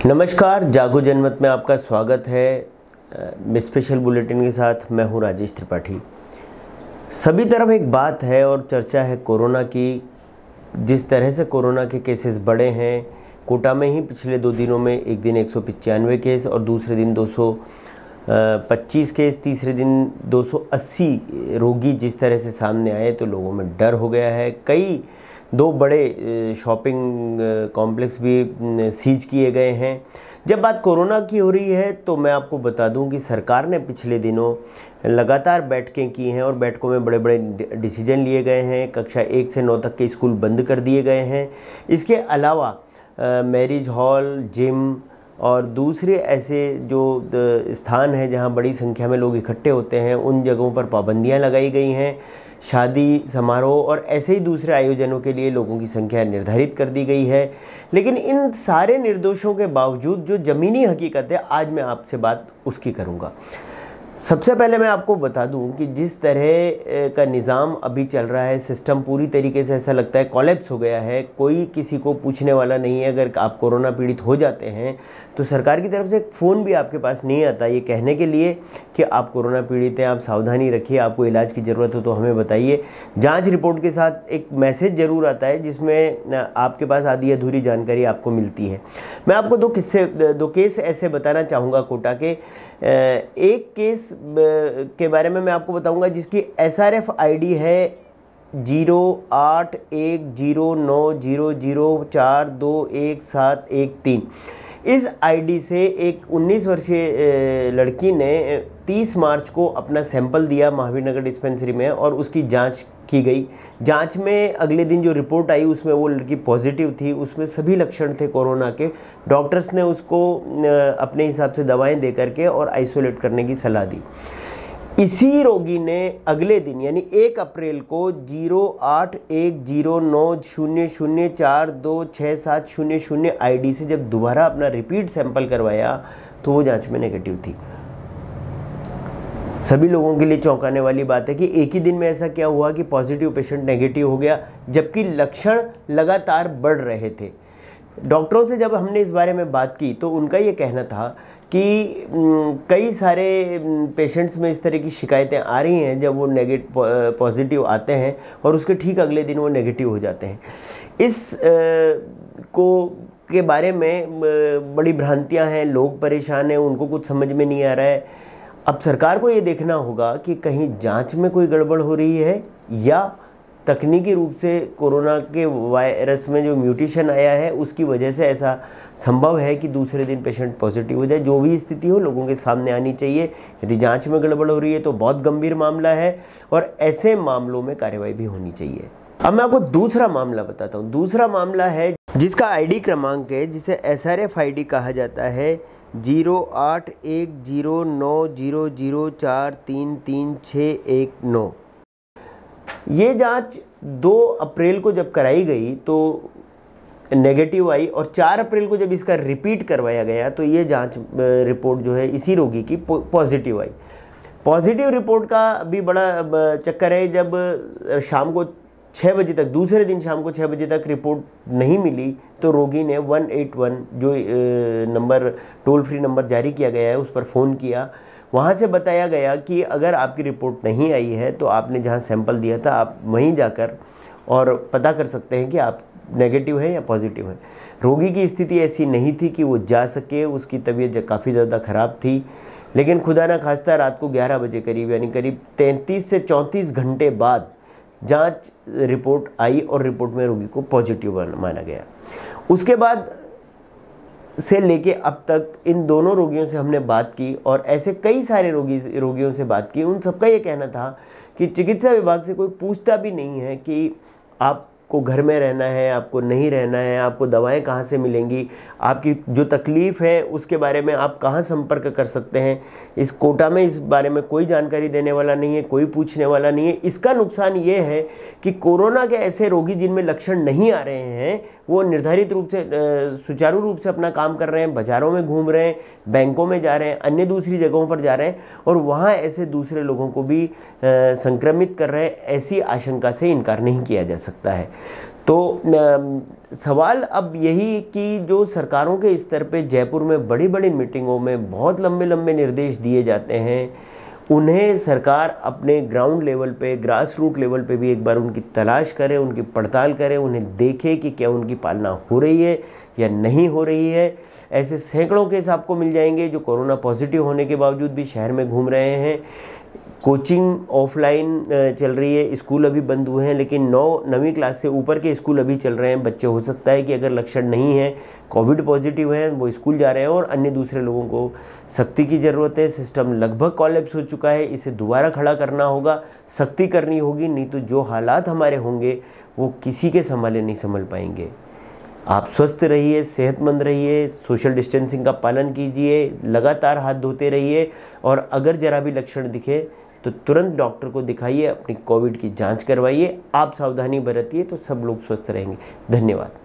नमस्कार, जागो जनमत में आपका स्वागत है। स्पेशल बुलेटिन के साथ मैं हूं राजेश त्रिपाठी। सभी तरफ एक बात है और चर्चा है कोरोना की। जिस तरह से कोरोना के केसेस बढ़े हैं, कोटा में ही पिछले 2 दिनों में एक दिन 195 केस और दूसरे दिन 225 केस, तीसरे दिन 280 रोगी जिस तरह से सामने आए तो लोगों में डर हो गया है। कई 2 बड़े शॉपिंग कॉम्प्लेक्स भी सीज किए गए हैं। जब बात कोरोना की हो रही है तो मैं आपको बता दूं कि सरकार ने पिछले दिनों लगातार बैठकें की हैं और बैठकों में बड़े बड़े डिसीजन लिए गए हैं। कक्षा 1 से 9 तक के स्कूल बंद कर दिए गए हैं। इसके अलावा मैरिज हॉल, जिम और दूसरे ऐसे जो स्थान हैं जहां बड़ी संख्या में लोग इकट्ठे होते हैं, उन जगहों पर पाबंदियां लगाई गई हैं। शादी समारोह और ऐसे ही दूसरे आयोजनों के लिए लोगों की संख्या निर्धारित कर दी गई है। लेकिन इन सारे निर्देशों के बावजूद जो ज़मीनी हकीकत है, आज मैं आपसे बात उसकी करूँगा। सबसे पहले मैं आपको बता दूं कि जिस तरह का निज़ाम अभी चल रहा है, सिस्टम पूरी तरीके से ऐसा लगता है कोलैप्स हो गया है। कोई किसी को पूछने वाला नहीं है। अगर आप कोरोना पीड़ित हो जाते हैं तो सरकार की तरफ से एक फ़ोन भी आपके पास नहीं आता ये कहने के लिए कि आप कोरोना पीड़ित हैं, आप सावधानी रखिए, आपको इलाज की ज़रूरत हो तो हमें बताइए। जाँच रिपोर्ट के साथ एक मैसेज ज़रूर आता है जिसमें आपके पास आधी अधूरी जानकारी आपको मिलती है। मैं आपको 2 केस ऐसे बताना चाहूँगा कोटा के। एक केस के बारे में मैं आपको बताऊंगा जिसकी SRF ID है 08100900421713। इस आईडी से एक 19 वर्षीय लड़की ने 30 मार्च को अपना सैंपल दिया महावीर नगर डिस्पेंसरी में और उसकी जांच की गई। जांच में अगले दिन जो रिपोर्ट आई उसमें वो लड़की पॉजिटिव थी। उसमें सभी लक्षण थे कोरोना के। डॉक्टर्स ने उसको अपने हिसाब से दवाएं दे करके और आइसोलेट करने की सलाह दी। इसी रोगी ने अगले दिन यानी 1 अप्रैल को 08109000426700 आईडी से जब दोबारा अपना रिपीट सैंपल करवाया तो वो जांच में नेगेटिव थी। सभी लोगों के लिए चौंकाने वाली बात है कि एक ही दिन में ऐसा क्या हुआ कि पॉजिटिव पेशेंट नेगेटिव हो गया, जबकि लक्षण लगातार बढ़ रहे थे। डॉक्टरों से जब हमने इस बारे में बात की तो उनका ये कहना था कि कई सारे पेशेंट्स में इस तरह की शिकायतें आ रही हैं जब वो पॉजिटिव आते हैं और उसके ठीक अगले दिन वो नेगेटिव हो जाते हैं। इस के बारे में बड़ी भ्रांतियां हैं, लोग परेशान हैं, उनको कुछ समझ में नहीं आ रहा है। अब सरकार को ये देखना होगा कि कहीं जांच में कोई गड़बड़ हो रही है या तकनीकी रूप से कोरोना के वायरस में जो म्यूटेशन आया है उसकी वजह से ऐसा संभव है कि दूसरे दिन पेशेंट पॉजिटिव हो जाए। जो भी स्थिति हो लोगों के सामने आनी चाहिए। यदि जांच में गड़बड़ हो रही है तो बहुत गंभीर मामला है और ऐसे मामलों में कार्रवाई भी होनी चाहिए। अब मैं आपको दूसरा मामला बताता हूँ। दूसरा मामला है जिसका ID क्रमांक है, जिसे SRF ID कहा जाता है 08109004333619। ये जांच 2 अप्रैल को जब कराई गई तो नेगेटिव आई और 4 अप्रैल को जब इसका रिपीट करवाया गया तो ये जांच रिपोर्ट जो है इसी रोगी की पॉजिटिव आई। पॉजिटिव रिपोर्ट का भी बड़ा चक्कर है। जब शाम को 6 बजे तक, दूसरे दिन शाम को 6 बजे तक रिपोर्ट नहीं मिली तो रोगी ने 181 जो नंबर टोल फ्री नंबर जारी किया गया है उस पर फ़ोन किया। वहाँ से बताया गया कि अगर आपकी रिपोर्ट नहीं आई है तो आपने जहाँ सैंपल दिया था आप वहीं जाकर और पता कर सकते हैं कि आप नेगेटिव है या पॉजिटिव है। रोगी की स्थिति ऐसी नहीं थी कि वो जा सके, उसकी तबीयत काफ़ी ज़्यादा ख़राब थी। लेकिन खुदा ना खास्ता रात को 11 बजे करीब यानी करीब 33 से 34 घंटे बाद जांच रिपोर्ट आई और रिपोर्ट में रोगी को पॉजिटिव माना गया। उसके बाद से लेके अब तक इन दोनों रोगियों से हमने बात की और ऐसे कई सारे रोगियों से बात की। उन सबका ये कहना था कि चिकित्सा विभाग से कोई पूछता भी नहीं है कि आपको घर में रहना है, आपको नहीं रहना है, आपको दवाएं कहाँ से मिलेंगी, आपकी जो तकलीफ़ है उसके बारे में आप कहाँ संपर्क कर सकते हैं। इस कोटा में इस बारे में कोई जानकारी देने वाला नहीं है, कोई पूछने वाला नहीं है। इसका नुकसान ये है कि कोरोना के ऐसे रोगी जिनमें लक्षण नहीं आ रहे हैं वो निर्धारित रूप से सुचारू रूप से अपना काम कर रहे हैं, बाज़ारों में घूम रहे हैं, बैंकों में जा रहे हैं, अन्य दूसरी जगहों पर जा रहे हैं और वहाँ ऐसे दूसरे लोगों को भी संक्रमित कर रहे हैं। ऐसी आशंका से इनकार नहीं किया जा सकता है। तो सवाल अब यही कि जो सरकारों के स्तर पे जयपुर में बड़ी बड़ी मीटिंगों में बहुत लंबे लंबे निर्देश दिए जाते हैं, उन्हें सरकार अपने ग्राउंड लेवल पे, ग्रास रूट लेवल पे भी एक बार उनकी तलाश करे, उनकी पड़ताल करे, उन्हें देखे कि क्या उनकी पालना हो रही है या नहीं हो रही है। ऐसे सैकड़ों केस आपको मिल जाएंगे जो कोरोना पॉजिटिव होने के बावजूद भी शहर में घूम रहे हैं। कोचिंग ऑफलाइन चल रही है, स्कूल अभी बंद हुए हैं, लेकिन 9वीं क्लास से ऊपर के स्कूल अभी चल रहे हैं। बच्चे हो सकता है कि अगर लक्षण नहीं है, कोविड पॉजिटिव हैं, वो स्कूल जा रहे हैं और अन्य दूसरे लोगों को सख्ती की ज़रूरत है। सिस्टम लगभग कोलैप्स हो चुका है, इसे दोबारा खड़ा करना होगा, सख्ती करनी होगी, नहीं तो जो हालात हमारे होंगे वो किसी के संभाले नहीं संभल पाएंगे। आप स्वस्थ रहिए, सेहतमंद रहिए, सोशल डिस्टेंसिंग का पालन कीजिए, लगातार हाथ धोते रहिए और अगर ज़रा भी लक्षण दिखे तो तुरंत डॉक्टर को दिखाइए, अपनी कोविड की जांच करवाइए। आप सावधानी बरतिए तो सब लोग स्वस्थ रहेंगे। धन्यवाद।